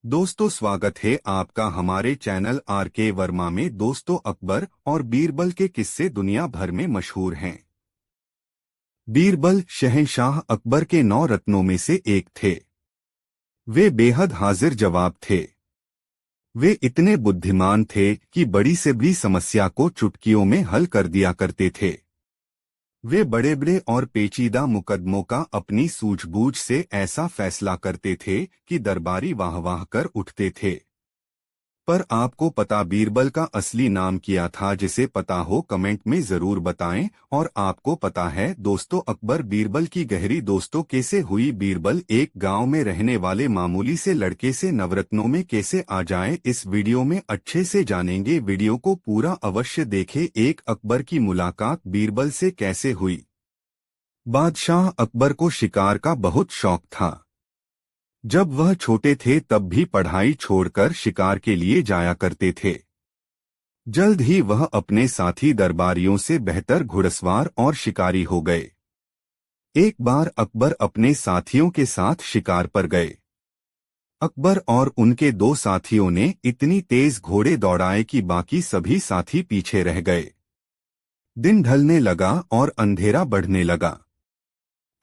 दोस्तों, स्वागत है आपका हमारे चैनल आर के वर्मा में। दोस्तों, अकबर और बीरबल के किस्से दुनिया भर में मशहूर हैं। बीरबल शहंशाह अकबर के 9 रत्नों में से एक थे। वे बेहद हाजिर जवाब थे। वे इतने बुद्धिमान थे कि बड़ी से बड़ी समस्या को चुटकियों में हल कर दिया करते थे। वे बड़े बड़े और पेचीदा मुकदमों का अपनी सूझबूझ से ऐसा फैसला करते थे कि दरबारी वाह वाह कर उठते थे। पर आपको पता बीरबल का असली नाम क्या था? जिसे पता हो कमेंट में जरूर बताएं। और आपको पता है दोस्तों, अकबर बीरबल की गहरी दोस्तों कैसे हुई? बीरबल एक गांव में रहने वाले मामूली से लड़के से नवरत्नों में कैसे आ जाए, इस वीडियो में अच्छे से जानेंगे। वीडियो को पूरा अवश्य देखें। एक अकबर की मुलाकात बीरबल से कैसे हुई? बादशाह अकबर को शिकार का बहुत शौक था। जब वह छोटे थे तब भी पढ़ाई छोड़कर शिकार के लिए जाया करते थे। जल्द ही वह अपने साथी दरबारियों से बेहतर घुड़सवार और शिकारी हो गए। एक बार अकबर अपने साथियों के साथ शिकार पर गए। अकबर और उनके 2 साथियों ने इतनी तेज घोड़े दौड़ाए कि बाकी सभी साथी पीछे रह गए। दिन ढलने लगा और अंधेरा बढ़ने लगा।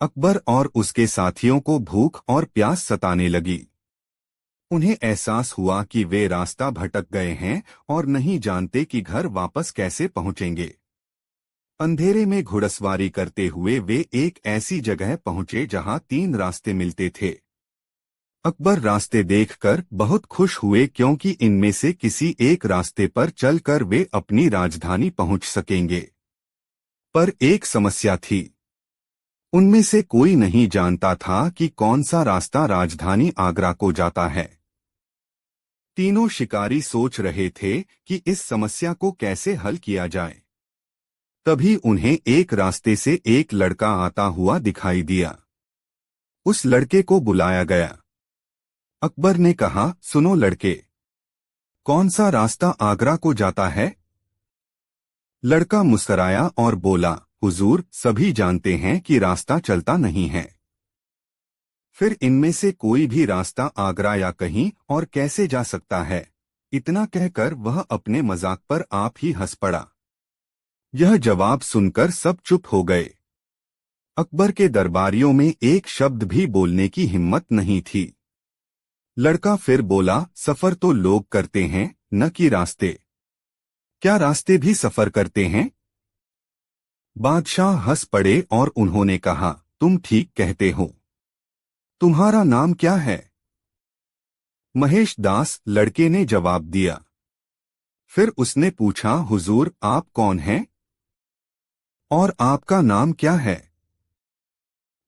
अकबर और उसके साथियों को भूख और प्यास सताने लगी। उन्हें एहसास हुआ कि वे रास्ता भटक गए हैं और नहीं जानते कि घर वापस कैसे पहुंचेंगे। अंधेरे में घुड़सवारी करते हुए वे एक ऐसी जगह पहुंचे जहां 3 रास्ते मिलते थे। अकबर रास्ते देखकर बहुत खुश हुए, क्योंकि इनमें से किसी एक रास्ते पर चलकर वे अपनी राजधानी पहुंच सकेंगे। पर एक समस्या थी। उनमें से कोई नहीं जानता था कि कौन सा रास्ता राजधानी आगरा को जाता है। तीनों शिकारी सोच रहे थे कि इस समस्या को कैसे हल किया जाए। तभी उन्हें एक रास्ते से एक लड़का आता हुआ दिखाई दिया। उस लड़के को बुलाया गया। अकबर ने कहा, सुनो लड़के, कौन सा रास्ता आगरा को जाता है? लड़का मुस्कराया और बोला, हुजूर, सभी जानते हैं कि रास्ता चलता नहीं है। फिर इनमें से कोई भी रास्ता आगरा या कहीं और कैसे जा सकता है? इतना कहकर वह अपने मजाक पर आप ही हंस पड़ा। यह जवाब सुनकर सब चुप हो गए। अकबर के दरबारियों में एक शब्द भी बोलने की हिम्मत नहीं थी। लड़का फिर बोला, सफर तो लोग करते हैं, न कि रास्ते। क्या रास्ते भी सफर करते हैं? बादशाह हंस पड़े और उन्होंने कहा, तुम ठीक कहते हो। तुम्हारा नाम क्या है? महेश दास, लड़के ने जवाब दिया। फिर उसने पूछा, हुजूर, आप कौन हैं? और आपका नाम क्या है?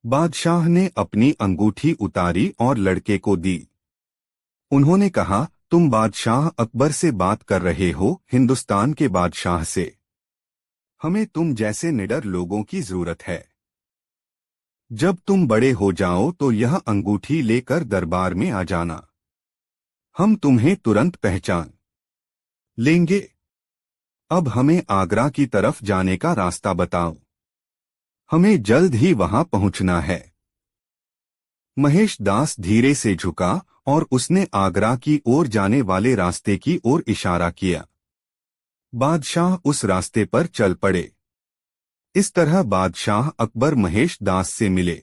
बादशाह ने अपनी अंगूठी उतारी और लड़के को दी। उन्होंने कहा, तुम बादशाह अकबर से बात कर रहे हो, हिंदुस्तान के बादशाह से। हमें तुम जैसे निडर लोगों की जरूरत है। जब तुम बड़े हो जाओ तो यह अंगूठी लेकर दरबार में आ जाना। हम तुम्हें तुरंत पहचान लेंगे। अब हमें आगरा की तरफ जाने का रास्ता बताओ। हमें जल्द ही वहां पहुंचना है। महेश दास धीरे से झुका और उसने आगरा की ओर जाने वाले रास्ते की ओर इशारा किया। बादशाह उस रास्ते पर चल पड़े। इस तरह बादशाह अकबर महेश दास से मिले।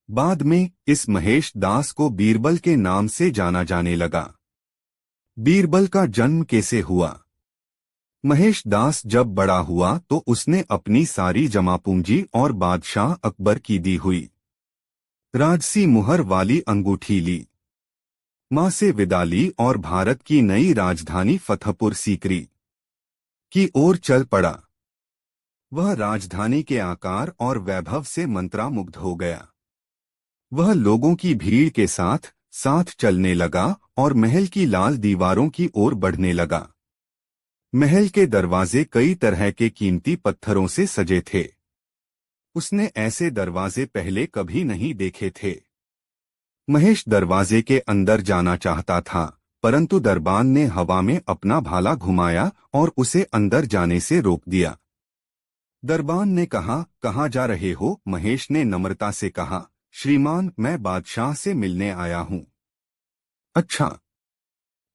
बाद में इस महेश दास को बीरबल के नाम से जाना जाने लगा। बीरबल का जन्म कैसे हुआ? महेश दास जब बड़ा हुआ तो उसने अपनी सारी जमापूंजी और बादशाह अकबर की दी हुई राजसी मुहर वाली अंगूठी ली। मां से विदा ली और भारत की नई राजधानी फतेहपुर सीकरी की ओर चल पड़ा। वह राजधानी के आकार और वैभव से मंत्रामुग्ध हो गया। वह लोगों की भीड़ के साथ साथ चलने लगा और महल की लाल दीवारों की ओर बढ़ने लगा। महल के दरवाजे कई तरह के कीमती पत्थरों से सजे थे। उसने ऐसे दरवाजे पहले कभी नहीं देखे थे। महेश दरवाजे के अंदर जाना चाहता था, परंतु दरबान ने हवा में अपना भाला घुमाया और उसे अंदर जाने से रोक दिया। दरबान ने कहा, कहाँ जा रहे हो? महेश ने नम्रता से कहा, श्रीमान, मैं बादशाह से मिलने आया हूँ। अच्छा,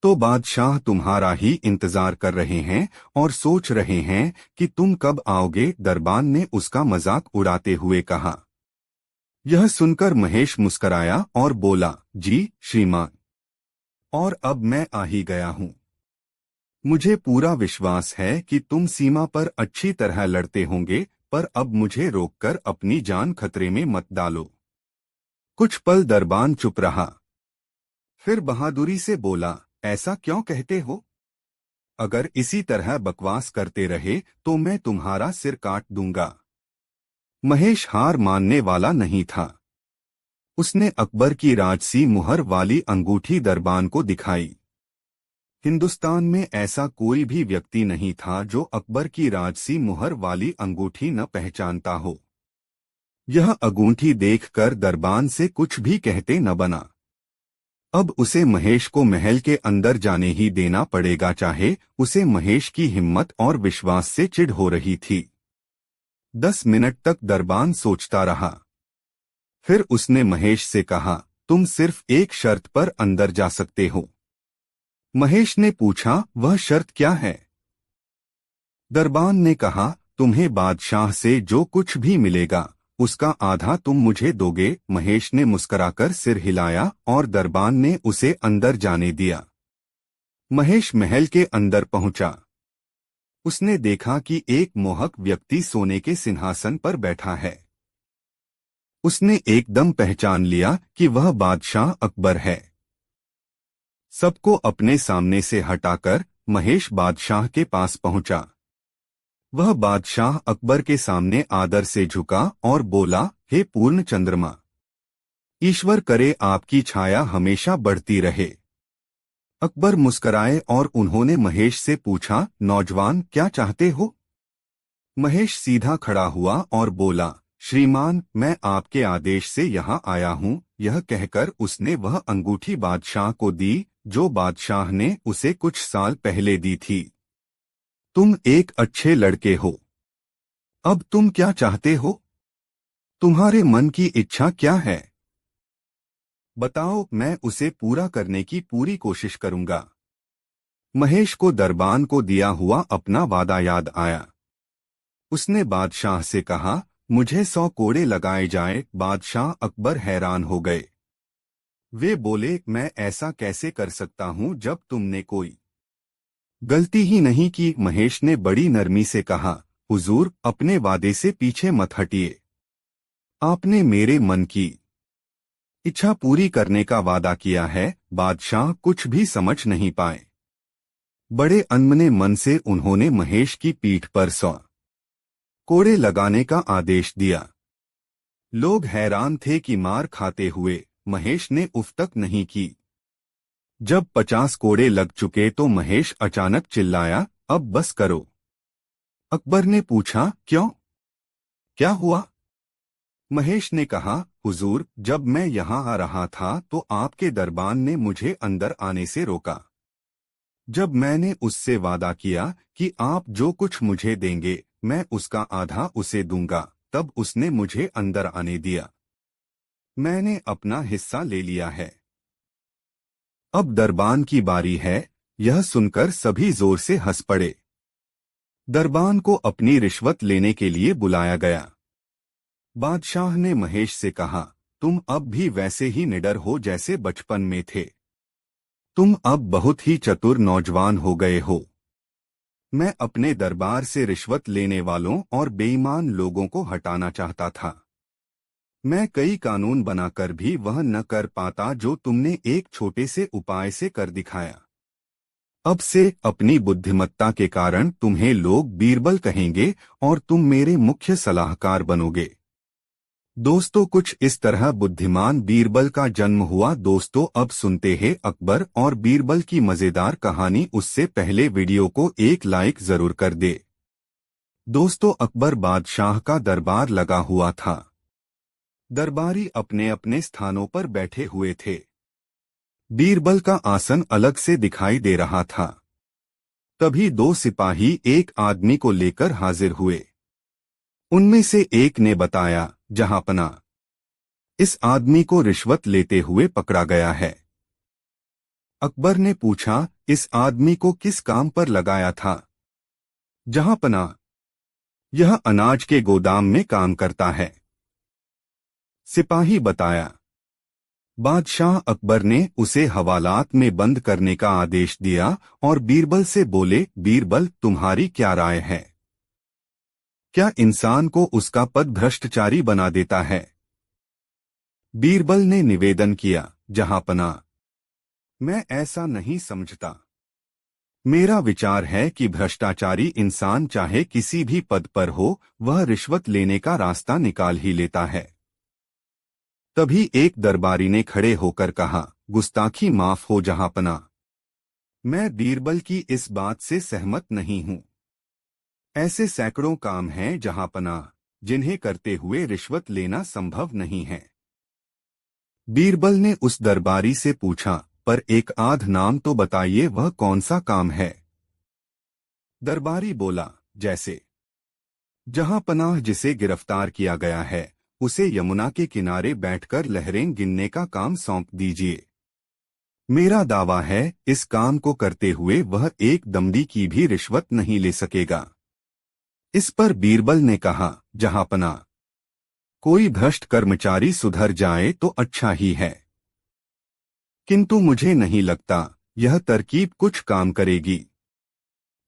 तो बादशाह तुम्हारा ही इंतजार कर रहे हैं और सोच रहे हैं कि तुम कब आओगे, दरबान ने उसका मजाक उड़ाते हुए कहा। यह सुनकर महेश मुस्कराया और बोला, जी श्रीमान, और अब मैं आ ही गया हूँ। मुझे पूरा विश्वास है कि तुम सीमा पर अच्छी तरह लड़ते होंगे, पर अब मुझे रोककर अपनी जान खतरे में मत डालो। कुछ पल दरबान चुप रहा, फिर बहादुरी से बोला, ऐसा क्यों कहते हो? अगर इसी तरह बकवास करते रहे तो मैं तुम्हारा सिर काट दूंगा। महेश हार मानने वाला नहीं था। उसने अकबर की राजसी मुहर वाली अंगूठी दरबान को दिखाई। हिंदुस्तान में ऐसा कोई भी व्यक्ति नहीं था जो अकबर की राजसी मुहर वाली अंगूठी न पहचानता हो। यह अंगूठी देखकर दरबान से कुछ भी कहते न बना। अब उसे महेश को महल के अंदर जाने ही देना पड़ेगा, चाहे उसे महेश की हिम्मत और विश्वास से चिढ़ हो रही थी। 10 मिनट तक दरबान सोचता रहा। फिर उसने महेश से कहा, तुम सिर्फ एक शर्त पर अंदर जा सकते हो। महेश ने पूछा, वह शर्त क्या है? दरबान ने कहा, तुम्हें बादशाह से जो कुछ भी मिलेगा उसका आधा तुम मुझे दोगे। महेश ने मुस्कुराकर सिर हिलाया और दरबान ने उसे अंदर जाने दिया। महेश महल के अंदर पहुंचा। उसने देखा कि एक मोहक व्यक्ति सोने के सिंहासन पर बैठा है। उसने एकदम पहचान लिया कि वह बादशाह अकबर है। सबको अपने सामने से हटाकर महेश बादशाह के पास पहुंचा। वह बादशाह अकबर के सामने आदर से झुका और बोला, हे पूर्ण चंद्रमा, ईश्वर करे आपकी छाया हमेशा बढ़ती रहे। अकबर मुस्कराए और उन्होंने महेश से पूछा, नौजवान क्या चाहते हो? महेश सीधा खड़ा हुआ और बोला, श्रीमान, मैं आपके आदेश से यहाँ आया हूँ। यह कहकर उसने वह अंगूठी बादशाह को दी जो बादशाह ने उसे कुछ साल पहले दी थी। तुम एक अच्छे लड़के हो। अब तुम क्या चाहते हो? तुम्हारे मन की इच्छा क्या है? बताओ, मैं उसे पूरा करने की पूरी कोशिश करूंगा। महेश को दरबान को दिया हुआ अपना वादा याद आया। उसने बादशाह से कहा, मुझे 100 कोड़े लगाए जाए। बादशाह अकबर हैरान हो गए। वे बोले, मैं ऐसा कैसे कर सकता हूँ जब तुमने कोई गलती ही नहीं की। महेश ने बड़ी नरमी से कहा, हुजूर, अपने वादे से पीछे मत हटिए। आपने मेरे मन की इच्छा पूरी करने का वादा किया है। बादशाह कुछ भी समझ नहीं पाए। बड़े अनमने मन से उन्होंने महेश की पीठ पर 100 कोड़े लगाने का आदेश दिया। लोग हैरान थे कि मार खाते हुए महेश ने उफ तक नहीं की। जब 50 कोड़े लग चुके तो महेश अचानक चिल्लाया, अब बस करो। अकबर ने पूछा, क्यों? क्या हुआ? महेश ने कहा, हुजूर, जब मैं यहाँ आ रहा था तो आपके दरबान ने मुझे अंदर आने से रोका। जब मैंने उससे वादा किया कि आप जो कुछ मुझे देंगे मैं उसका आधा उसे दूंगा, तब उसने मुझे अंदर आने दिया। मैंने अपना हिस्सा ले लिया है। अब दरबान की बारी है। यह सुनकर सभी जोर से हंस पड़े। दरबान को अपनी रिश्वत लेने के लिए बुलाया गया। बादशाह ने महेश से कहा, तुम अब भी वैसे ही निडर हो जैसे बचपन में थे। तुम अब बहुत ही चतुर नौजवान हो गए हो। मैं अपने दरबार से रिश्वत लेने वालों और बेईमान लोगों को हटाना चाहता था। मैं कई कानून बनाकर भी वह न कर पाता जो तुमने एक छोटे से उपाय से कर दिखाया। अब से अपनी बुद्धिमत्ता के कारण तुम्हें लोग बीरबल कहेंगे और तुम मेरे मुख्य सलाहकार बनोगे। दोस्तों, कुछ इस तरह बुद्धिमान बीरबल का जन्म हुआ। दोस्तों, अब सुनते हैं अकबर और बीरबल की मजेदार कहानी। उससे पहले वीडियो को एक लाइक जरूर कर दे। दोस्तों, अकबर बादशाह का दरबार लगा हुआ था। दरबारी अपने अपने स्थानों पर बैठे हुए थे। बीरबल का आसन अलग से दिखाई दे रहा था। तभी 2 सिपाही एक आदमी को लेकर हाजिर हुए। उनमें से एक ने बताया, जहांपना, इस आदमी को रिश्वत लेते हुए पकड़ा गया है। अकबर ने पूछा, इस आदमी को किस काम पर लगाया था? जहांपनाह, यह अनाज के गोदाम में काम करता है। सिपाही बताया। बादशाह अकबर ने उसे हवालात में बंद करने का आदेश दिया और बीरबल से बोले, बीरबल, तुम्हारी क्या राय है? क्या इंसान को उसका पद भ्रष्टाचारी बना देता है? बीरबल ने निवेदन किया, जहांपनाह, मैं ऐसा नहीं समझता। मेरा विचार है कि भ्रष्टाचारी इंसान चाहे किसी भी पद पर हो, वह रिश्वत लेने का रास्ता निकाल ही लेता है। तभी एक दरबारी ने खड़े होकर कहा, गुस्ताखी माफ हो जहांपनाह, मैं बीरबल की इस बात से सहमत नहीं हूं। ऐसे सैकड़ों काम हैं जहांपनाह, जिन्हें करते हुए रिश्वत लेना संभव नहीं है। बीरबल ने उस दरबारी से पूछा, पर एक आध नाम तो बताइए, वह कौन सा काम है? दरबारी बोला, जैसे जहांपनाह जिसे गिरफ्तार किया गया है, उसे यमुना के किनारे बैठकर लहरें गिनने का काम सौंप दीजिए। मेरा दावा है, इस काम को करते हुए वह एक दमड़ी की भी रिश्वत नहीं ले सकेगा। इस पर बीरबल ने कहा, जहांपनाह, कोई भ्रष्ट कर्मचारी सुधर जाए तो अच्छा ही है, किंतु मुझे नहीं लगता यह तरकीब कुछ काम करेगी।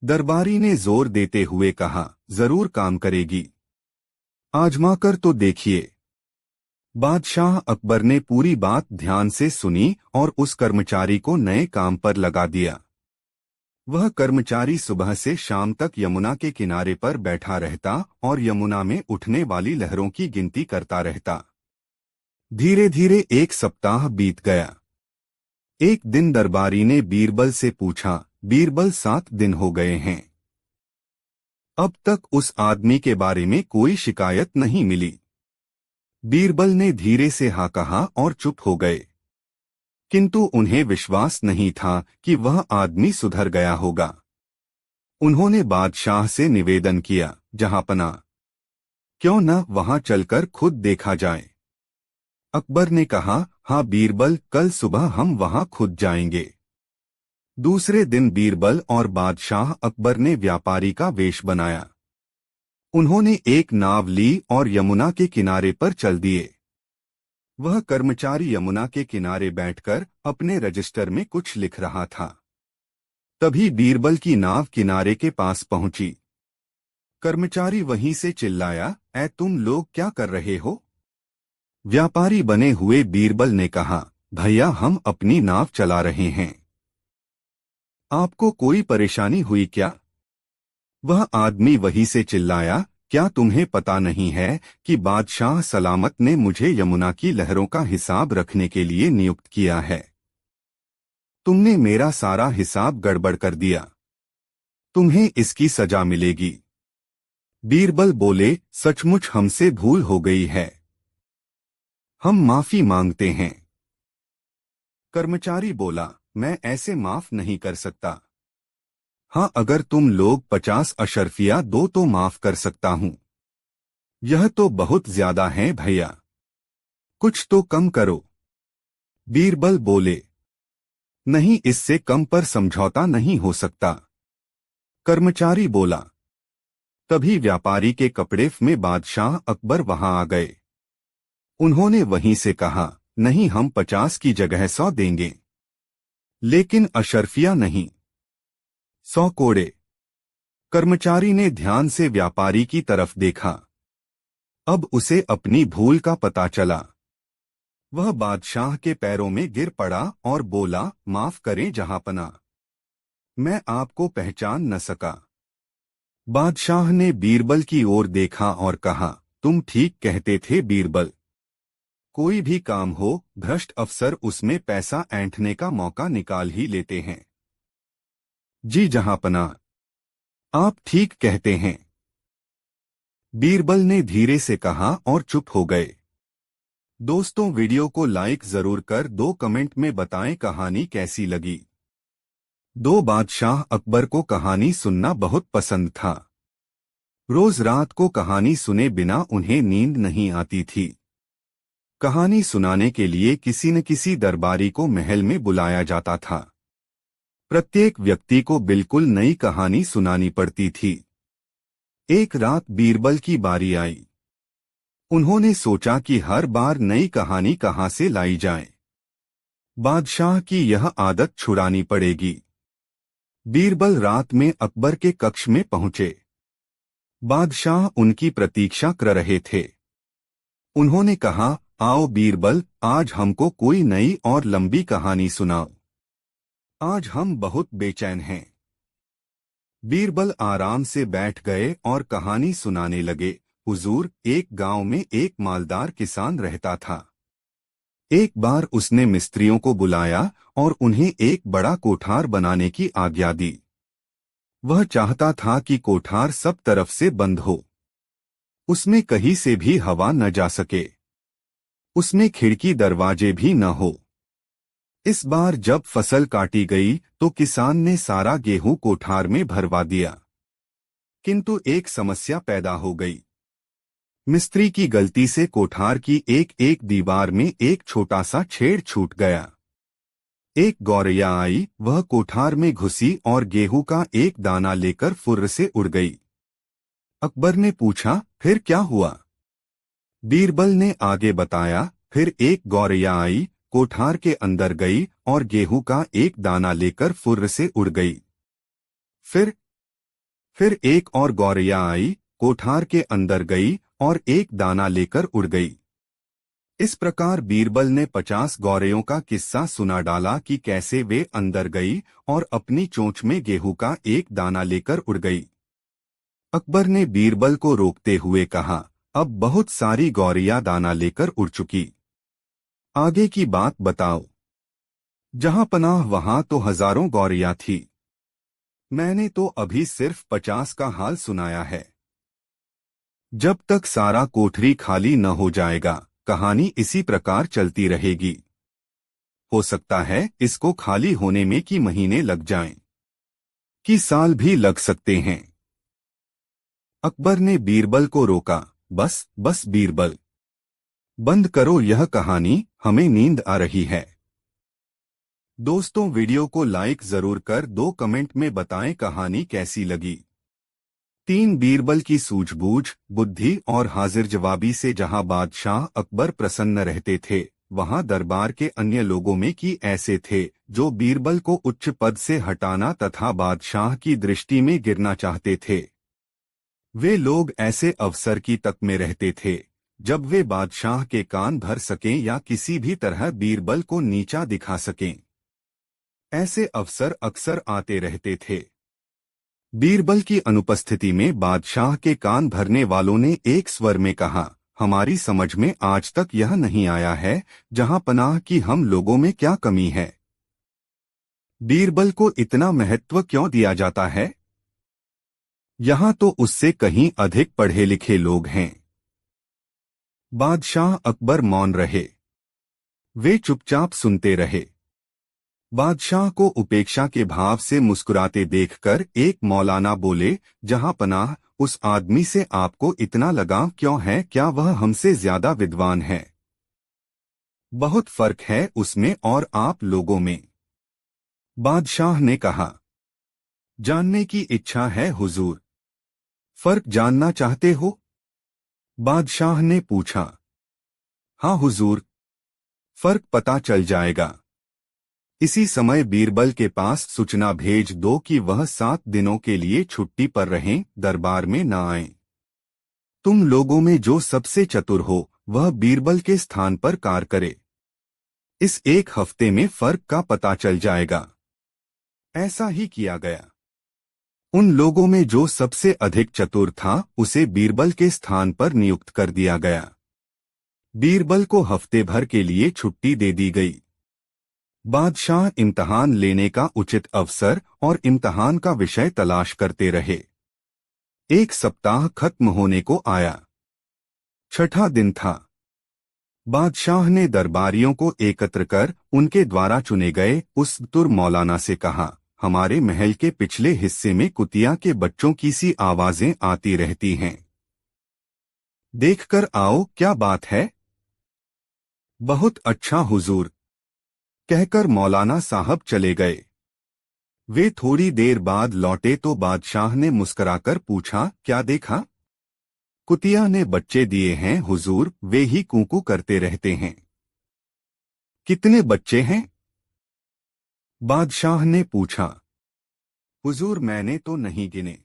दरबारी ने जोर देते हुए कहा, जरूर काम करेगी, आजमाकर तो देखिए। बादशाह अकबर ने पूरी बात ध्यान से सुनी और उस कर्मचारी को नए काम पर लगा दिया। वह कर्मचारी सुबह से शाम तक यमुना के किनारे पर बैठा रहता और यमुना में उठने वाली लहरों की गिनती करता रहता। धीरे धीरे एक सप्ताह बीत गया। एक दिन दरबारी ने बीरबल से पूछा, बीरबल, 7 दिन हो गए हैं, अब तक उस आदमी के बारे में कोई शिकायत नहीं मिली। बीरबल ने धीरे से हाँ कहा और चुप हो गए, किंतु उन्हें विश्वास नहीं था कि वह आदमी सुधर गया होगा। उन्होंने बादशाह से निवेदन किया, जहांपनाह, क्यों न वहां चलकर खुद देखा जाए? अकबर ने कहा, हाँ बीरबल, कल सुबह हम वहां खुद जाएंगे। दूसरे दिन बीरबल और बादशाह अकबर ने व्यापारी का वेश बनाया। उन्होंने एक नाव ली और यमुना के किनारे पर चल दिए। वह कर्मचारी यमुना के किनारे बैठकर अपने रजिस्टर में कुछ लिख रहा था। तभी बीरबल की नाव किनारे के पास पहुंची। कर्मचारी वहीं से चिल्लाया, ऐ तुम लोग क्या कर रहे हो? व्यापारी बने हुए बीरबल ने कहा, भैया, हम अपनी नाव चला रहे हैं, आपको कोई परेशानी हुई क्या? वह आदमी वहीं से चिल्लाया, क्या तुम्हें पता नहीं है कि बादशाह सलामत ने मुझे यमुना की लहरों का हिसाब रखने के लिए नियुक्त किया है? तुमने मेरा सारा हिसाब गड़बड़ कर दिया, तुम्हें इसकी सजा मिलेगी। बीरबल बोले, सचमुच हमसे भूल हो गई है, हम माफी मांगते हैं। कर्मचारी बोला, मैं ऐसे माफ नहीं कर सकता। हाँ, अगर तुम लोग 50 अशर्फिया दो तो माफ कर सकता हूं। यह तो बहुत ज्यादा है भैया, कुछ तो कम करो। बीरबल बोले, नहीं, इससे कम पर समझौता नहीं हो सकता। कर्मचारी बोला। तभी व्यापारी के कपड़े में बादशाह अकबर वहां आ गए। उन्होंने वहीं से कहा, नहीं, हम 50 की जगह 100 देंगे, लेकिन अशर्फिया नहीं, 100 कोड़े। कर्मचारी ने ध्यान से व्यापारी की तरफ देखा। अब उसे अपनी भूल का पता चला। वह बादशाह के पैरों में गिर पड़ा और बोला, माफ करें जहांपनाह, मैं आपको पहचान न सका। बादशाह ने बीरबल की ओर देखा और कहा, तुम ठीक कहते थे बीरबल, कोई भी काम हो, भ्रष्ट अफसर उसमें पैसा ऐंठने का मौका निकाल ही लेते हैं। जी जहांपनाह, आप ठीक कहते हैं, बीरबल ने धीरे से कहा और चुप हो गए। दोस्तों, वीडियो को लाइक जरूर कर 2 कमेंट में बताएं कहानी कैसी लगी। बादशाह अकबर को कहानी सुनना बहुत पसंद था। रोज रात को कहानी सुने बिना उन्हें नींद नहीं आती थी। कहानी सुनाने के लिए किसी न किसी दरबारी को महल में बुलाया जाता था। प्रत्येक व्यक्ति को बिल्कुल नई कहानी सुनानी पड़ती थी। एक रात बीरबल की बारी आई। उन्होंने सोचा कि हर बार नई कहानी कहाँ से लाई जाए। बादशाह की यह आदत छुड़ानी पड़ेगी। बीरबल रात में अकबर के कक्ष में पहुंचे। बादशाह उनकी प्रतीक्षा कर रहे थे। उन्होंने कहा, आओ बीरबल, आज हमको कोई नई और लंबी कहानी सुनाओ। आज हम बहुत बेचैन हैं। बीरबल आराम से बैठ गए और कहानी सुनाने लगे। हुजूर, एक गांव में एक मालदार किसान रहता था। एक बार उसने मिस्त्रियों को बुलाया और उन्हें एक बड़ा कोठार बनाने की आज्ञा दी। वह चाहता था कि कोठार सब तरफ से बंद हो, उसमें कहीं से भी हवा न जा सके, उसमें खिड़की दरवाजे भी न हो। इस बार जब फसल काटी गई तो किसान ने सारा गेहूं कोठार में भरवा दिया। किंतु एक समस्या पैदा हो गई। मिस्त्री की गलती से कोठार की एक एक दीवार में एक छोटा सा छेद छूट गया। एक गौरैया आई, वह कोठार में घुसी और गेहूं का एक दाना लेकर फुर्र से उड़ गई। अकबर ने पूछा, फिर क्या हुआ? बीरबल ने आगे बताया, फिर एक गौरैया आई, कोठार के अंदर गई और गेहूं का एक दाना लेकर फुर्र से उड़ गई। फिर एक और गौरैया आई, कोठार के अंदर गई और एक दाना लेकर उड़ गई। इस प्रकार बीरबल ने 50 गौरैयों का किस्सा सुना डाला कि कैसे वे अंदर गई और अपनी चोंच में गेहूं का एक दाना लेकर उड़ गई। अकबर ने बीरबल को रोकते हुए कहा, अब बहुत सारी गौरैया दाना लेकर उड़ चुकी, आगे की बात बताओ। जहां पनाह वहां तो हजारों गौरैया थी। मैंने तो अभी सिर्फ 50 का हाल सुनाया है। जब तक सारा कोठरी खाली न हो जाएगा, कहानी इसी प्रकार चलती रहेगी। हो सकता है इसको खाली होने में कि महीने लग जाएं, कि साल भी लग सकते हैं। अकबर ने बीरबल को रोका, बस बीरबल, बंद करो यह कहानी, हमें नींद आ रही है। दोस्तों, वीडियो को लाइक जरूर कर दो, कमेंट में बताएं कहानी कैसी लगी। 3 बीरबल की सूझबूझ, बुद्धि और हाजिर जवाबी से जहां बादशाह अकबर प्रसन्न रहते थे, वहां दरबार के अन्य लोगों में की ऐसे थे जो बीरबल को उच्च पद से हटाना तथा बादशाह की दृष्टि में गिरना चाहते थे। वे लोग ऐसे अवसर की तक में रहते थे जब वे बादशाह के कान भर सकें या किसी भी तरह बीरबल को नीचा दिखा सकें। ऐसे अवसर अक्सर आते रहते थे। बीरबल की अनुपस्थिति में बादशाह के कान भरने वालों ने एक स्वर में कहा, हमारी समझ में आज तक यह नहीं आया है जहां पनाह की हम लोगों में क्या कमी है। बीरबल को इतना महत्व क्यों दिया जाता है? यहां तो उससे कहीं अधिक पढ़े लिखे लोग हैं। बादशाह अकबर मौन रहे। वे चुपचाप सुनते रहे। बादशाह को उपेक्षा के भाव से मुस्कुराते देखकर एक मौलाना बोले, जहां पनाह, उस आदमी से आपको इतना लगाव क्यों है? क्या वह हमसे ज्यादा विद्वान है? बहुत फर्क है उसमें और आप लोगों में। बादशाह ने कहा, जानने की इच्छा है हुजूर। फर्क जानना चाहते हो? बादशाह ने पूछा। हाँ हुजूर, फर्क पता चल जाएगा। इसी समय बीरबल के पास सूचना भेज दो कि वह 7 दिनों के लिए छुट्टी पर रहें, दरबार में न आएं। तुम लोगों में जो सबसे चतुर हो वह बीरबल के स्थान पर कार्य करे। इस एक हफ्ते में फर्क का पता चल जाएगा। ऐसा ही किया गया। उन लोगों में जो सबसे अधिक चतुर था उसे बीरबल के स्थान पर नियुक्त कर दिया गया। बीरबल को हफ्ते भर के लिए छुट्टी दे दी गई। बादशाह इम्तहान लेने का उचित अवसर और इम्तहान का विषय तलाश करते रहे। एक सप्ताह खत्म होने को आया। 6ठा दिन था। बादशाह ने दरबारियों को एकत्र कर उनके द्वारा चुने गए उस तुर मौलाना से कहा, हमारे महल के पिछले हिस्से में कुतिया के बच्चों की सी आवाजें आती रहती हैं। देखकर आओ क्या बात है। बहुत अच्छा हुजूर, कहकर मौलाना साहब चले गए। वे थोड़ी देर बाद लौटे तो बादशाह ने मुस्कुराकर पूछा, क्या देखा? कुतिया ने बच्चे दिए हैं हुजूर, वे ही कूकू करते रहते हैं। कितने बच्चे हैं? बादशाह ने पूछा। हुजूर मैंने तो नहीं गिने।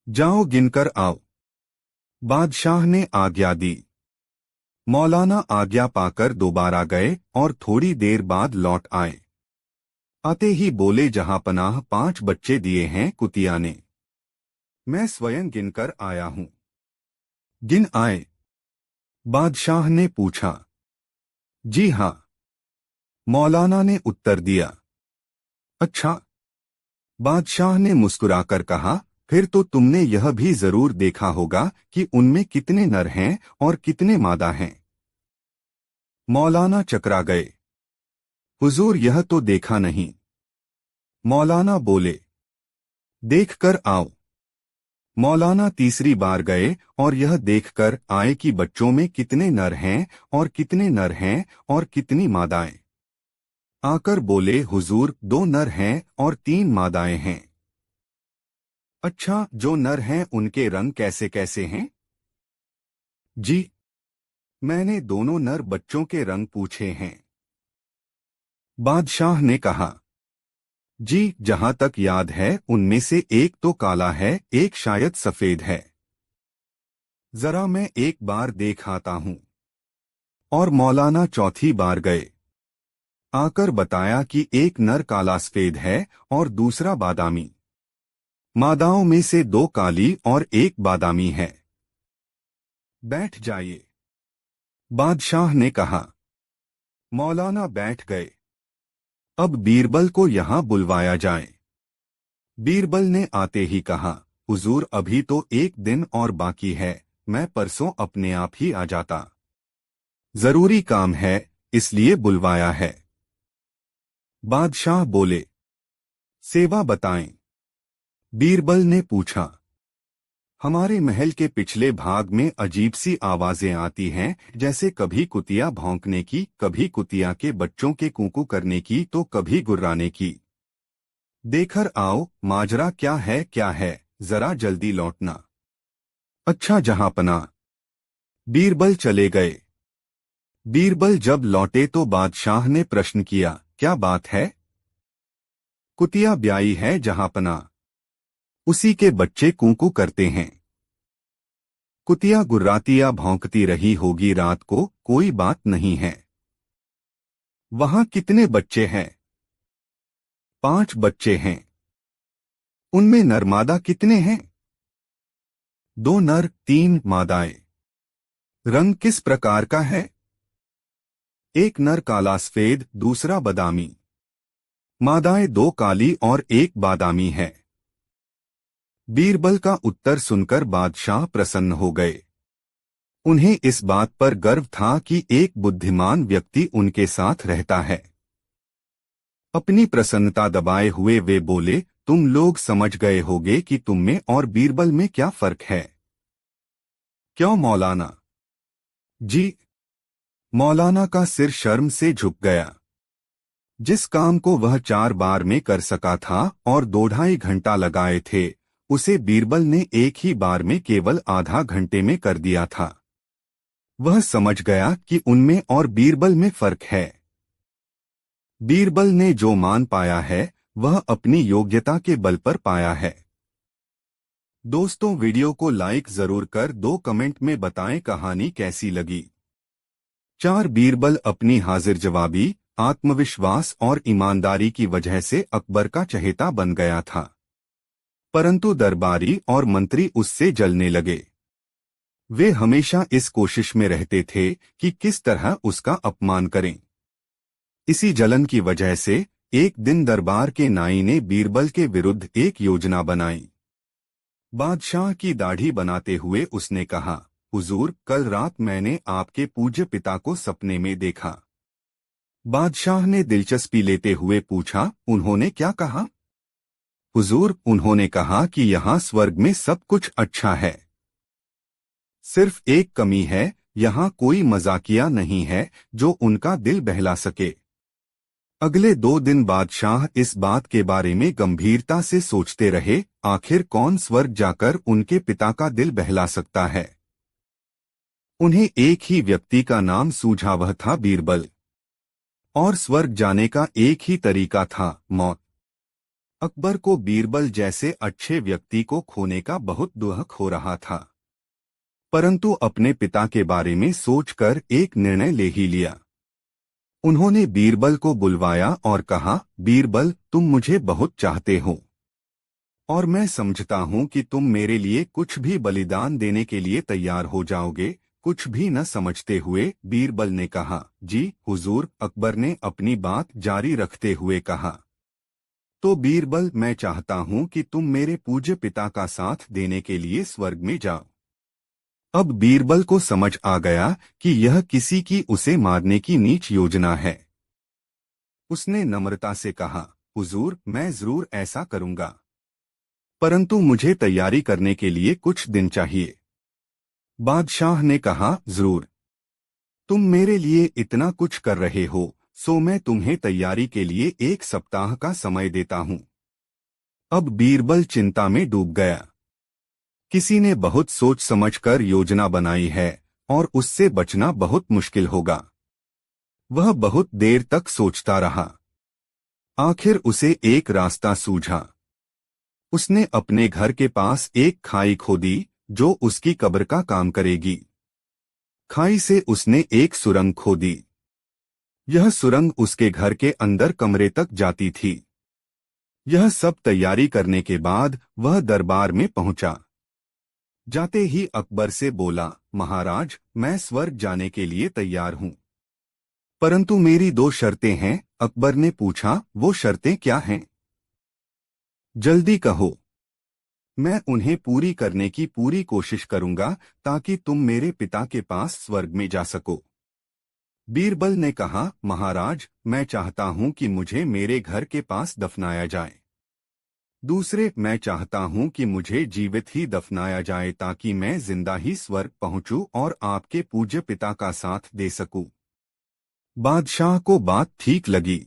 जाओ गिनकर आओ। बादशाह ने आज्ञा दी। मौलाना आज्ञा पाकर दोबारा गए और थोड़ी देर बाद लौट आए। आते ही बोले, जहां पनाह 5 बच्चे दिए हैं कुतिया ने। मैं स्वयं गिनकर आया हूं। गिन आए? बादशाह ने पूछा। जी हां, मौलाना ने उत्तर दिया। अच्छा। बादशाह ने मुस्कुराकर कहा, फिर तो तुमने यह भी जरूर देखा होगा कि उनमें कितने नर हैं और कितने मादा हैं। मौलाना चकरा गए। हुजूर यह तो देखा नहीं। मौलाना बोले। देख कर आओ। मौलाना तीसरी बार गए और यह देखकर आए कि बच्चों में कितने नर हैं और कितने नर हैं और कितनी मादाएं। आकर बोले, हुजूर 2 नर हैं और 3 मादाएं हैं। अच्छा, जो नर हैं उनके रंग कैसे कैसे हैं? जी, मैंने दोनों नर बच्चों के रंग पूछे हैं। बादशाह ने कहा। जी, जहां तक याद है उनमें से एक तो काला है, एक शायद सफेद है। जरा मैं एक बार देख आता हूं। और मौलाना चौथी बार गए। आकर बताया कि एक नर काला सफेद है और दूसरा बादामी। मादाओं में से 2 काली और एक बादामी है। बैठ जाइए, बादशाह ने कहा। मौलाना बैठ गए। अब बीरबल को यहां बुलवाया जाए। बीरबल ने आते ही कहा, हुजूर अभी तो 1 दिन और बाकी है, मैं परसों अपने आप ही आ जाता। जरूरी काम है, इसलिए बुलवाया है। बादशाह बोले। सेवा बताएं। बीरबल ने पूछा। हमारे महल के पिछले भाग में अजीब सी आवाजें आती हैं, जैसे कभी कुतिया भौंकने की, कभी कुतिया के बच्चों के कूकू करने की, तो कभी गुर्राने की। देखकर आओ, माजरा क्या है, जरा जल्दी लौटना। अच्छा जहांपना। बीरबल चले गए। बीरबल जब लौटे तो बादशाह ने प्रश्न किया, क्या बात है? कुतिया ब्याई है जहांपना। उसी के बच्चे कूकू करते हैं। कुतिया गुर्राती या भौंकती रही होगी रात को, कोई बात नहीं है। वहां कितने बच्चे हैं? 5 बच्चे हैं। उनमें नरमादा कितने हैं? 2 नर, 3 मादाएं। रंग किस प्रकार का है? एक नर काला सफेद, दूसरा बादामी। मादाएं 2 काली और एक बादामी है। बीरबल का उत्तर सुनकर बादशाह प्रसन्न हो गए। उन्हें इस बात पर गर्व था कि एक बुद्धिमान व्यक्ति उनके साथ रहता है। अपनी प्रसन्नता दबाए हुए वे बोले, तुम लोग समझ गए होगे कि तुम में और बीरबल में क्या फर्क है। क्यों मौलाना? जी। मौलाना का सिर शर्म से झुक गया। जिस काम को वह 4 बार में कर सका था और 2 ढाई घंटा लगाए थे, उसे बीरबल ने एक ही बार में केवल आधा घंटे में कर दिया था। वह समझ गया कि उनमें और बीरबल में फर्क है। बीरबल ने जो मान पाया है, वह अपनी योग्यता के बल पर पाया है। दोस्तों, वीडियो को लाइक जरूर कर 2 कमेंट में बताएं कहानी कैसी लगी। 4 बीरबल अपनी हाजिर जवाबी, आत्मविश्वास और ईमानदारी की वजह से अकबर का चहेता बन गया था। परंतु दरबारी और मंत्री उससे जलने लगे। वे हमेशा इस कोशिश में रहते थे कि किस तरह उसका अपमान करें। इसी जलन की वजह से एक दिन दरबार के नाई ने बीरबल के विरुद्ध एक योजना बनाई। बादशाह की दाढ़ी बनाते हुए उसने कहा, हुजूर, कल रात मैंने आपके पूज्य पिता को सपने में देखा। बादशाह ने दिलचस्पी लेते हुए पूछा, उन्होंने क्या कहा? हुजूर, उन्होंने कहा कि यहाँ स्वर्ग में सब कुछ अच्छा है। सिर्फ एक कमी है, यहाँ कोई मजाकिया नहीं है जो उनका दिल बहला सके। अगले 2 दिन बादशाह इस बात के बारे में गंभीरता से सोचते रहे, आखिर कौन स्वर्ग जाकर उनके पिता का दिल बहला सकता है। उन्हें एक ही व्यक्ति का नाम सूझा, वह था बीरबल। और स्वर्ग जाने का एक ही तरीका था, मौत। अकबर को बीरबल जैसे अच्छे व्यक्ति को खोने का बहुत दुख हो रहा था, परंतु अपने पिता के बारे में सोचकर एक निर्णय ले ही लिया। उन्होंने बीरबल को बुलवाया और कहा, बीरबल, तुम मुझे बहुत चाहते हो और मैं समझता हूं कि तुम मेरे लिए कुछ भी बलिदान देने के लिए तैयार हो जाओगे। कुछ भी न समझते हुए बीरबल ने कहा, जी हुजूर। अकबर ने अपनी बात जारी रखते हुए कहा, तो बीरबल, मैं चाहता हूं कि तुम मेरे पूज्य पिता का साथ देने के लिए स्वर्ग में जाओ। अब बीरबल को समझ आ गया कि यह किसी की उसे मारने की नीच योजना है। उसने नम्रता से कहा, हुजूर, मैं जरूर ऐसा करूंगा, परंतु मुझे तैयारी करने के लिए कुछ दिन चाहिए। बादशाह ने कहा, जरूर। तुम मेरे लिए इतना कुछ कर रहे हो, सो मैं तुम्हें तैयारी के लिए 1 सप्ताह का समय देता हूं। अब बीरबल चिंता में डूब गया। किसी ने बहुत सोच समझकर योजना बनाई है और उससे बचना बहुत मुश्किल होगा। वह बहुत देर तक सोचता रहा। आखिर उसे एक रास्ता सूझा। उसने अपने घर के पास एक खाई खोदी जो उसकी कब्र का काम करेगी। खाई से उसने एक सुरंग खोदी। यह सुरंग उसके घर के अंदर कमरे तक जाती थी। यह सब तैयारी करने के बाद वह दरबार में पहुंचा। जाते ही अकबर से बोला, महाराज, मैं स्वर्ग जाने के लिए तैयार हूं, परंतु मेरी 2 शर्तें हैं। अकबर ने पूछा, वो शर्तें क्या हैं? जल्दी कहो। मैं उन्हें पूरी करने की पूरी कोशिश करूंगा ताकि तुम मेरे पिता के पास स्वर्ग में जा सको। बीरबल ने कहा, महाराज, मैं चाहता हूं कि मुझे मेरे घर के पास दफनाया जाए। दूसरे, मैं चाहता हूं कि मुझे जीवित ही दफनाया जाए ताकि मैं जिंदा ही स्वर्ग पहुंचूं और आपके पूज्य पिता का साथ दे सकूं। बादशाह को बात ठीक लगी।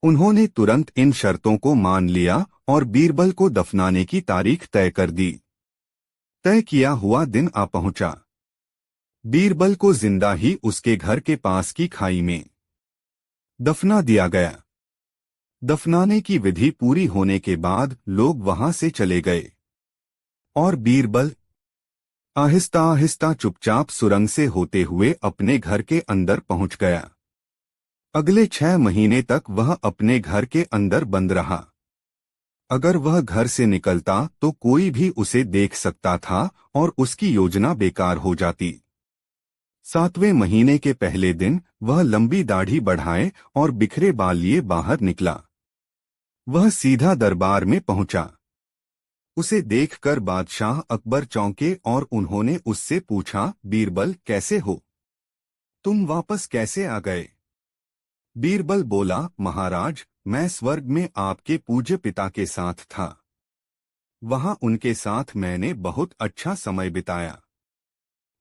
उन्होंने तुरंत इन शर्तों को मान लिया और बीरबल को दफनाने की तारीख तय कर दी। तय किया हुआ दिन आ पहुंचा। बीरबल को जिंदा ही उसके घर के पास की खाई में दफना दिया गया। दफनाने की विधि पूरी होने के बाद लोग वहां से चले गए और बीरबल आहिस्ता आहिस्ता चुपचाप सुरंग से होते हुए अपने घर के अंदर पहुंच गया। अगले 6 महीने तक वह अपने घर के अंदर बंद रहा। अगर वह घर से निकलता तो कोई भी उसे देख सकता था और उसकी योजना बेकार हो जाती। 7वें महीने के पहले दिन वह लंबी दाढ़ी बढ़ाए और बिखरे बाल लिए बाहर निकला। वह सीधा दरबार में पहुंचा। उसे देखकर बादशाह अकबर चौंके और उन्होंने उससे पूछा, बीरबल, कैसे हो? तुम वापस कैसे आ गए? बीरबल बोला, महाराज, मैं स्वर्ग में आपके पूज्य पिता के साथ था। वहां उनके साथ मैंने बहुत अच्छा समय बिताया।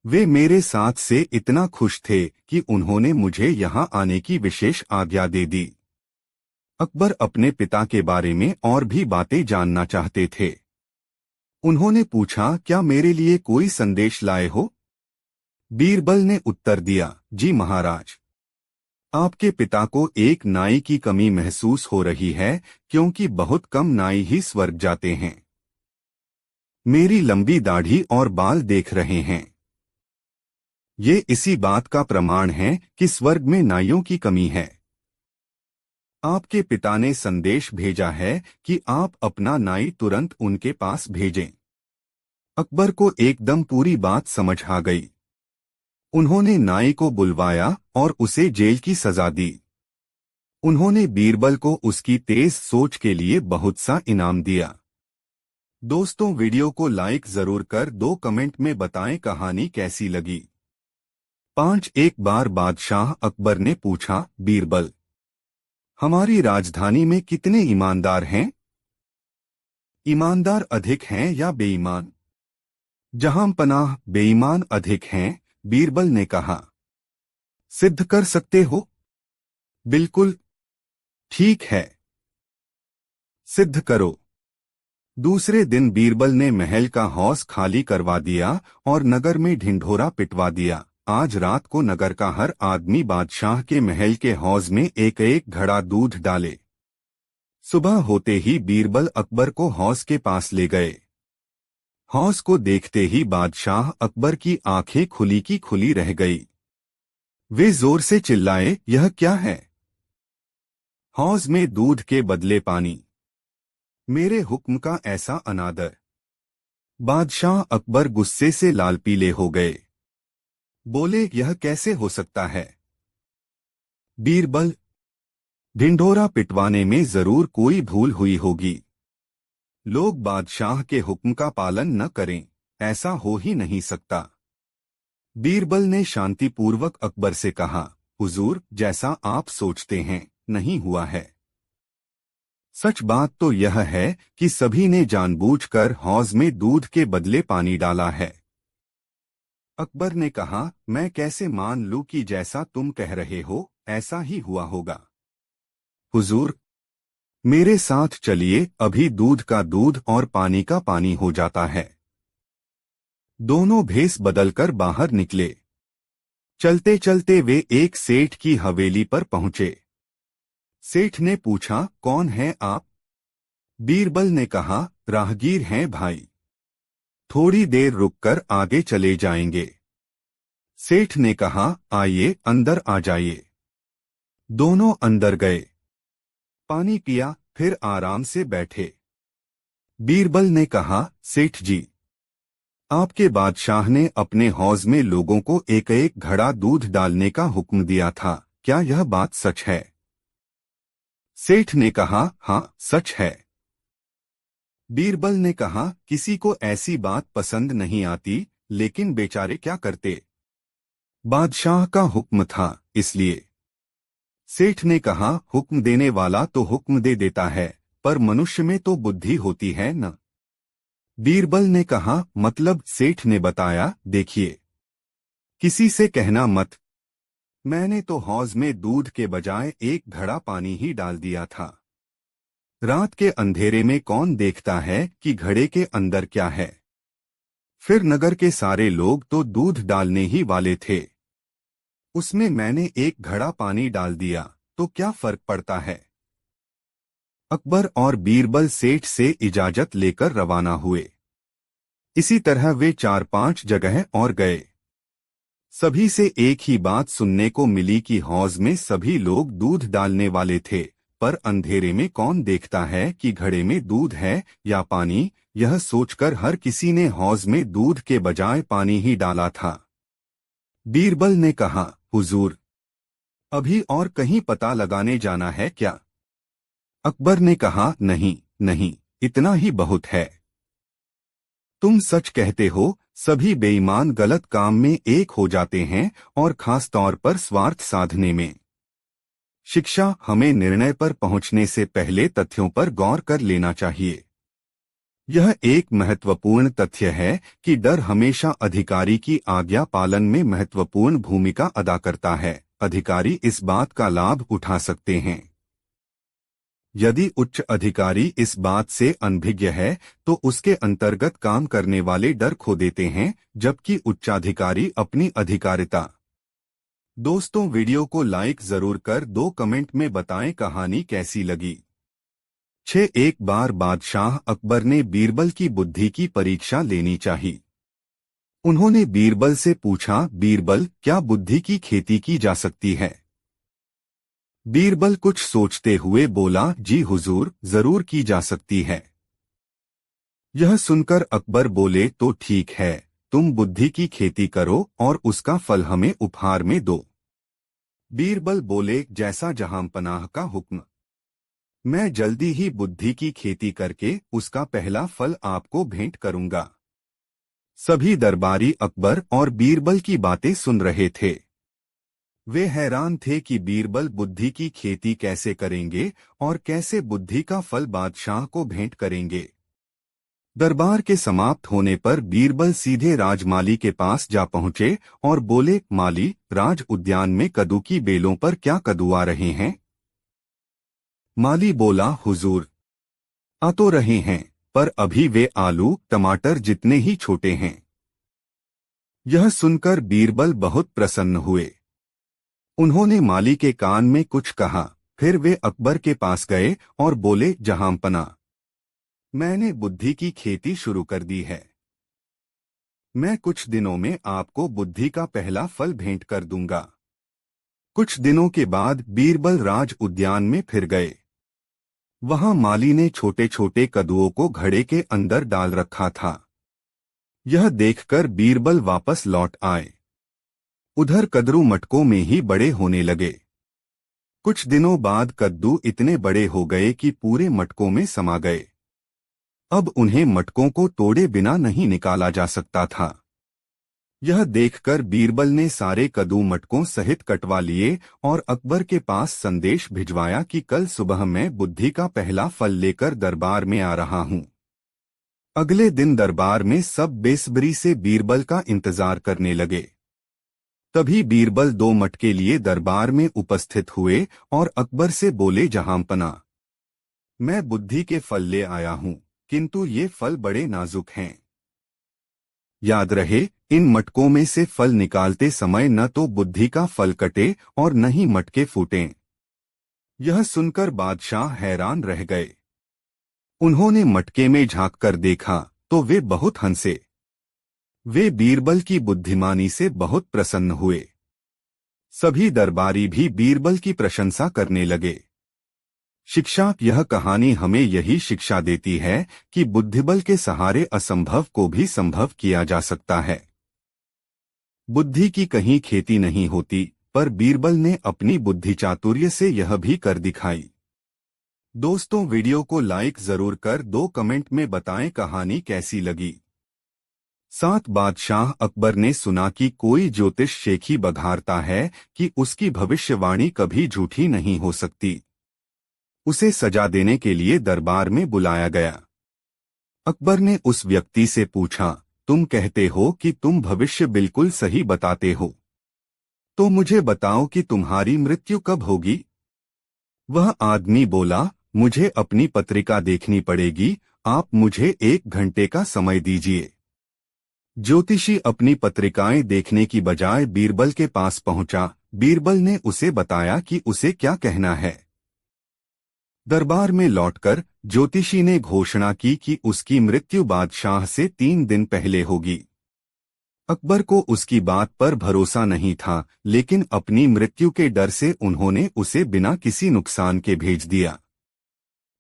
वे मेरे साथ से इतना खुश थे कि उन्होंने मुझे यहां आने की विशेष आज्ञा दे दी। अकबर अपने पिता के बारे में और भी बातें जानना चाहते थे। उन्होंने पूछा, क्या मेरे लिए कोई संदेश लाए हो? बीरबल ने उत्तर दिया, जी महाराज। आपके पिता को एक नाई की कमी महसूस हो रही है क्योंकि बहुत कम नाई ही स्वर्ग जाते हैं। मेरी लंबी दाढ़ी और बाल देख रहे हैं। ये इसी बात का प्रमाण है कि स्वर्ग में नाइयों की कमी है। आपके पिता ने संदेश भेजा है कि आप अपना नाई तुरंत उनके पास भेजें। अकबर को एकदम पूरी बात समझ आ गई। उन्होंने नाई को बुलवाया और उसे जेल की सजा दी। उन्होंने बीरबल को उसकी तेज सोच के लिए बहुत सा इनाम दिया। दोस्तों, वीडियो को लाइक जरूर कर 2 कमेंट में बताएं कहानी कैसी लगी। 5 एक बार बादशाह अकबर ने पूछा, बीरबल, हमारी राजधानी में कितने ईमानदार हैं? ईमानदार अधिक हैं या बेईमान? जहां पनाह बेईमान अधिक हैं, बीरबल ने कहा। सिद्ध कर सकते हो? बिल्कुल। ठीक है, सिद्ध करो। दूसरे दिन बीरबल ने महल का हौज खाली करवा दिया और नगर में ढिंढोरा पिटवा दिया। आज रात को नगर का हर आदमी बादशाह के महल के हौज में एक एक घड़ा दूध डाले। सुबह होते ही बीरबल अकबर को हौज के पास ले गए। हौज को देखते ही बादशाह अकबर की आंखें खुली की खुली रह गई। वे जोर से चिल्लाए, यह क्या है? हौज में दूध के बदले पानी, मेरे हुक्म का ऐसा अनादर। बादशाह अकबर गुस्से से लाल पीले हो गए। बोले, यह कैसे हो सकता है? बीरबल, ढिंढोरा पिटवाने में जरूर कोई भूल हुई होगी। लोग बादशाह के हुक्म का पालन न करें, ऐसा हो ही नहीं सकता। बीरबल ने शांतिपूर्वक अकबर से कहा, हुजूर, जैसा आप सोचते हैं नहीं हुआ है। सच बात तो यह है कि सभी ने जानबूझकर हौज में दूध के बदले पानी डाला है। अकबर ने कहा, मैं कैसे मान लूं कि जैसा तुम कह रहे हो ऐसा ही हुआ होगा। हुजूर, मेरे साथ चलिए, अभी दूध का दूध और पानी का पानी हो जाता है। दोनों भेस बदलकर बाहर निकले। चलते चलते वे एक सेठ की हवेली पर पहुंचे। सेठ ने पूछा, कौन हैं आप? बीरबल ने कहा, राहगीर हैं भाई, थोड़ी देर रुककर आगे चले जाएंगे। सेठ ने कहा, आइए अंदर आ जाइए। दोनों अंदर गए, पानी पिया, फिर आराम से बैठे। बीरबल ने कहा, सेठ जी, आपके बादशाह ने अपने हौज में लोगों को एक एक घड़ा दूध डालने का हुक्म दिया था, क्या यह बात सच है? सेठ ने कहा, हाँ, सच है। बीरबल ने कहा, किसी को ऐसी बात पसंद नहीं आती, लेकिन बेचारे क्या करते? बादशाह का हुक्म था, इसलिए। सेठ ने कहा, हुक्म देने वाला तो हुक्म दे देता है, पर मनुष्य में तो बुद्धि होती है न। बीरबल ने कहा, मतलब? सेठ ने बताया, देखिए, किसी से कहना मत, मैंने तो हौज में दूध के बजाय एक घड़ा पानी ही डाल दिया था। रात के अंधेरे में कौन देखता है कि घड़े के अंदर क्या है? फिर नगर के सारे लोग तो दूध डालने ही वाले थे, उसमें मैंने एक घड़ा पानी डाल दिया, तो क्या फर्क पड़ता है? अकबर और बीरबल सेठ से इजाजत लेकर रवाना हुए। इसी तरह वे 4-5 जगह और गए। सभी से एक ही बात सुनने को मिली कि हौज में सभी लोग दूध डालने वाले थे, पर अंधेरे में कौन देखता है कि घड़े में दूध है या पानी। यह सोचकर हर किसी ने हौज में दूध के बजाय पानी ही डाला था। बीरबल ने कहा, हुजूर, अभी और कहीं पता लगाने जाना है क्या? अकबर ने कहा, नहीं नहीं, इतना ही बहुत है। तुम सच कहते हो, सभी बेईमान गलत काम में एक हो जाते हैं, और खास तौर पर स्वार्थ साधने में। शिक्षा हमें निर्णय पर पहुंचने से पहले तथ्यों पर गौर कर लेना चाहिए। यह एक महत्वपूर्ण तथ्य है कि डर हमेशा अधिकारी की आज्ञा पालन में महत्वपूर्ण भूमिका अदा करता है। अधिकारी इस बात का लाभ उठा सकते हैं। यदि उच्च अधिकारी इस बात से अनभिज्ञ है, तो उसके अंतर्गत काम करने वाले डर खो देते हैं, जबकि उच्चाधिकारी अपनी अधिकारिता। दोस्तों, वीडियो को लाइक जरूर कर 2 कमेंट में बताएं कहानी कैसी लगी। 6 एक बार बादशाह अकबर ने बीरबल की बुद्धि की परीक्षा लेनी चाहिए। उन्होंने बीरबल से पूछा, बीरबल, क्या बुद्धि की खेती की जा सकती है? बीरबल कुछ सोचते हुए बोला, जी हुजूर, जरूर की जा सकती है। यह सुनकर अकबर बोले, तो ठीक है, तुम बुद्धि की खेती करो और उसका फल हमें उपहार में दो। बीरबल बोले, जैसा जहांपनाह का हुक्म। मैं जल्दी ही बुद्धि की खेती करके उसका पहला फल आपको भेंट करूंगा। सभी दरबारी अकबर और बीरबल की बातें सुन रहे थे। वे हैरान थे कि बीरबल बुद्धि की खेती कैसे करेंगे और कैसे बुद्धि का फल बादशाह को भेंट करेंगे। दरबार के समाप्त होने पर बीरबल सीधे राजमाली के पास जा पहुंचे और बोले, माली, राज उद्यान में कद्दू की बेलों पर क्या कद्दू आ रहे हैं? माली बोला, हुजूर, आ तो रहे हैं, पर अभी वे आलू टमाटर जितने ही छोटे हैं। यह सुनकर बीरबल बहुत प्रसन्न हुए। उन्होंने माली के कान में कुछ कहा, फिर वे अकबर के पास गए और बोले, जहांपना, मैंने बुद्धि की खेती शुरू कर दी है। मैं कुछ दिनों में आपको बुद्धि का पहला फल भेंट कर दूंगा। कुछ दिनों के बाद बीरबल राज उद्यान में फिर गए। वहां माली ने छोटे छोटे कद्दुओं को घड़े के अंदर डाल रखा था। यह देखकर बीरबल वापस लौट आए। उधर कद्दू मटकों में ही बड़े होने लगे। कुछ दिनों बाद कद्दू इतने बड़े हो गए कि पूरे मटकों में समा गए। अब उन्हें मटकों को तोड़े बिना नहीं निकाला जा सकता था। यह देखकर बीरबल ने सारे कद्दू मटकों सहित कटवा लिए और अकबर के पास संदेश भिजवाया कि कल सुबह मैं बुद्धि का पहला फल लेकर दरबार में आ रहा हूं। अगले दिन दरबार में सब बेसब्री से बीरबल का इंतजार करने लगे। तभी बीरबल 2 मटके लिए दरबार में उपस्थित हुए और अकबर से बोले, जहांपना, मैं बुद्धि के फल ले आया हूं, किंतु ये फल बड़े नाजुक हैं। याद रहे, इन मटकों में से फल निकालते समय न तो बुद्धि का फल कटे और न ही मटके फूटें। यह सुनकर बादशाह हैरान रह गए। उन्होंने मटके में झांक कर देखा तो वे बहुत हंसे। वे बीरबल की बुद्धिमानी से बहुत प्रसन्न हुए। सभी दरबारी भी बीरबल की प्रशंसा करने लगे। शिक्षा, यह कहानी हमें यही शिक्षा देती है कि बुद्धिबल के सहारे असंभव को भी संभव किया जा सकता है। बुद्धि की कहीं खेती नहीं होती, पर बीरबल ने अपनी बुद्धि चातुर्य से यह भी कर दिखाई। दोस्तों, वीडियो को लाइक जरूर कर 2 कमेंट में बताएं कहानी कैसी लगी। साथ बादशाह अकबर ने सुना कि कोई ज्योतिष शेखी बघारता है कि उसकी भविष्यवाणी कभी झूठी नहीं हो सकती। उसे सजा देने के लिए दरबार में बुलाया गया। अकबर ने उस व्यक्ति से पूछा, तुम कहते हो कि तुम भविष्य बिल्कुल सही बताते हो, तो मुझे बताओ कि तुम्हारी मृत्यु कब होगी। वह आदमी बोला, मुझे अपनी पत्रिका देखनी पड़ेगी, आप मुझे 1 घंटे का समय दीजिए। ज्योतिषी अपनी पत्रिकाएं देखने की बजाय बीरबल के पास पहुंचा। बीरबल ने उसे बताया कि उसे क्या कहना है। दरबार में लौटकर ज्योतिषी ने घोषणा की कि उसकी मृत्यु बादशाह से 3 दिन पहले होगी। अकबर को उसकी बात पर भरोसा नहीं था, लेकिन अपनी मृत्यु के डर से उन्होंने उसे बिना किसी नुकसान के भेज दिया।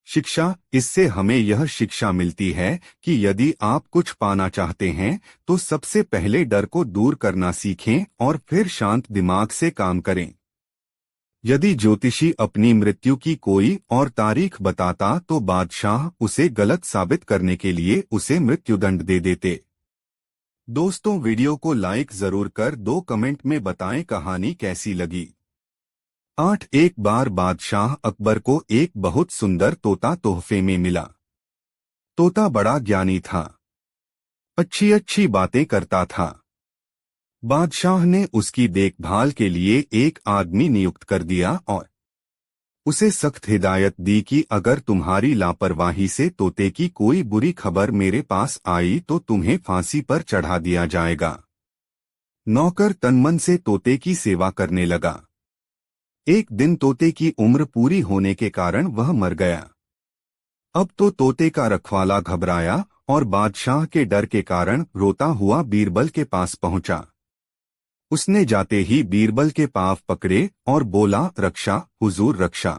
शिक्षा, इससे हमें यह शिक्षा मिलती है कि यदि आप कुछ पाना चाहते हैं तो सबसे पहले डर को दूर करना सीखें और फिर शांत दिमाग से काम करें। यदि ज्योतिषी अपनी मृत्यु की कोई और तारीख बताता तो बादशाह उसे गलत साबित करने के लिए उसे मृत्युदंड दे देते। दोस्तों, वीडियो को लाइक जरूर कर 2 कमेंट में बताएं कहानी कैसी लगी। 8 एक बार बादशाह अकबर को एक बहुत सुंदर तोता तोहफे में मिला। तोता बड़ा ज्ञानी था, अच्छी अच्छी बातें करता था। बादशाह ने उसकी देखभाल के लिए एक आदमी नियुक्त कर दिया और उसे सख्त हिदायत दी कि अगर तुम्हारी लापरवाही से तोते की कोई बुरी खबर मेरे पास आई तो तुम्हें फांसी पर चढ़ा दिया जाएगा। नौकर तनमन से तोते की सेवा करने लगा। एक दिन तोते की उम्र पूरी होने के कारण वह मर गया। अब तो तोते का रखवाला घबराया और बादशाह के डर के कारण रोता हुआ बीरबल के पास पहुंचा। उसने जाते ही बीरबल के पांव पकड़े और बोला, रक्षा हुजूर रक्षा।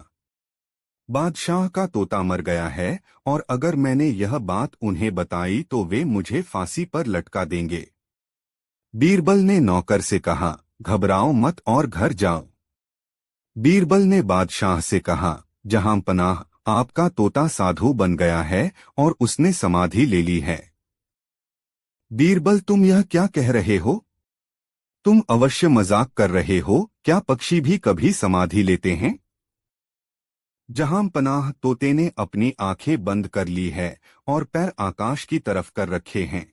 बादशाह का तोता मर गया है और अगर मैंने यह बात उन्हें बताई तो वे मुझे फांसी पर लटका देंगे। बीरबल ने नौकर से कहा, घबराओ मत और घर जाओ। बीरबल ने बादशाह से कहा, जहांपनाह, आपका तोता साधु बन गया है और उसने समाधि ले ली है। बीरबल, तुम यह क्या कह रहे हो? तुम अवश्य मजाक कर रहे हो, क्या पक्षी भी कभी समाधि लेते हैं? जहांपनाह, तोते ने अपनी आंखें बंद कर ली है और पैर आकाश की तरफ कर रखे हैं।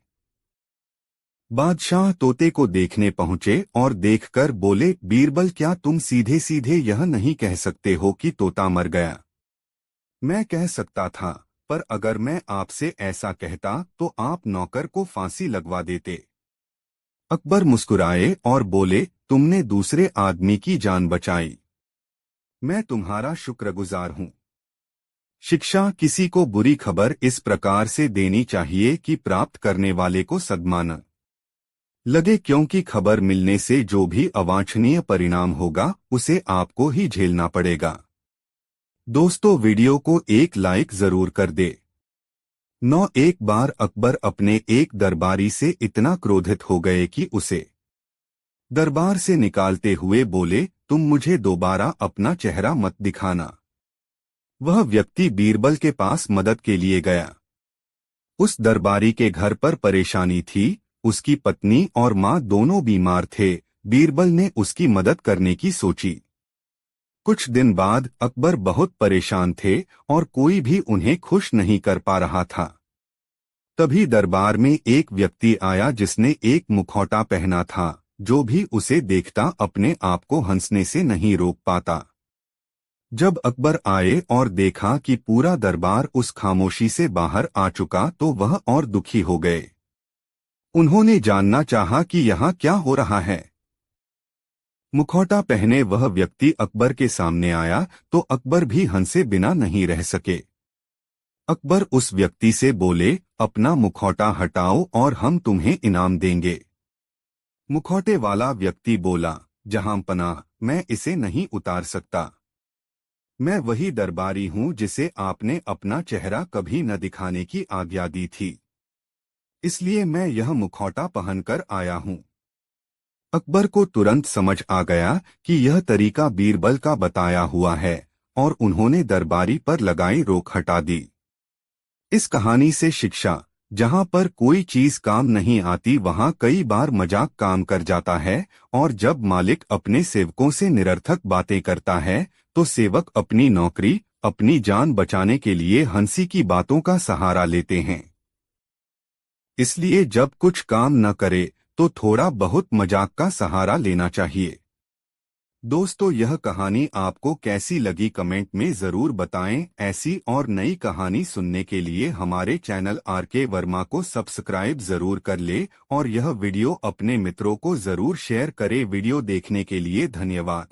बादशाह तोते को देखने पहुंचे और देखकर बोले, बीरबल, क्या तुम सीधे सीधे यह नहीं कह सकते हो कि तोता मर गया? मैं कह सकता था, पर अगर मैं आपसे ऐसा कहता तो आप नौकर को फांसी लगवा देते। अकबर मुस्कुराए और बोले, तुमने दूसरे आदमी की जान बचाई। मैं तुम्हारा शुक्रगुजार हूँ। शिक्षा किसी को बुरी खबर इस प्रकार से देनी चाहिए कि प्राप्त करने वाले को सदमा न लगे, क्योंकि खबर मिलने से जो भी अवांछनीय परिणाम होगा उसे आपको ही झेलना पड़ेगा। दोस्तों, वीडियो को एक लाइक जरूर कर दे। एक बार अकबर अपने एक दरबारी से इतना क्रोधित हो गए कि उसे दरबार से निकालते हुए बोले, तुम मुझे दोबारा अपना चेहरा मत दिखाना। वह व्यक्ति बीरबल के पास मदद के लिए गया। उस दरबारी के घर पर परेशानी थी, उसकी पत्नी और मां दोनों बीमार थे। बीरबल ने उसकी मदद करने की सोची। कुछ दिन बाद अकबर बहुत परेशान थे और कोई भी उन्हें खुश नहीं कर पा रहा था। तभी दरबार में एक व्यक्ति आया जिसने एक मुखौटा पहना था। जो भी उसे देखता अपने आप को हंसने से नहीं रोक पाता। जब अकबर आए और देखा कि पूरा दरबार उस खामोशी से बाहर आ चुका तो वह और दुखी हो गए। उन्होंने जानना चाहा कि यहाँ क्या हो रहा है। मुखौटा पहने वह व्यक्ति अकबर के सामने आया तो अकबर भी हंसे बिना नहीं रह सके। अकबर उस व्यक्ति से बोले, अपना मुखौटा हटाओ और हम तुम्हें इनाम देंगे। मुखौटे वाला व्यक्ति बोला, जहां पनाह, मैं इसे नहीं उतार सकता। मैं वही दरबारी हूं जिसे आपने अपना चेहरा कभी न दिखाने की आज्ञा दी थी, इसलिए मैं यह मुखौटा पहनकर आया हूं। अकबर को तुरंत समझ आ गया कि यह तरीका बीरबल का बताया हुआ है और उन्होंने दरबारी पर लगाई रोक हटा दी। इस कहानी से शिक्षा, जहां पर कोई चीज काम नहीं आती वहां कई बार मजाक काम कर जाता है, और जब मालिक अपने सेवकों से निरर्थक बातें करता है तो सेवक अपनी नौकरी, अपनी जान बचाने के लिए हंसी की बातों का सहारा लेते हैं। इसलिए जब कुछ काम न करे तो थोड़ा बहुत मजाक का सहारा लेना चाहिए। दोस्तों, यह कहानी आपको कैसी लगी कमेंट में जरूर बताएं। ऐसी और नई कहानी सुनने के लिए हमारे चैनल आरके वर्मा को सब्सक्राइब जरूर कर ले और यह वीडियो अपने मित्रों को जरूर शेयर करें। वीडियो देखने के लिए धन्यवाद।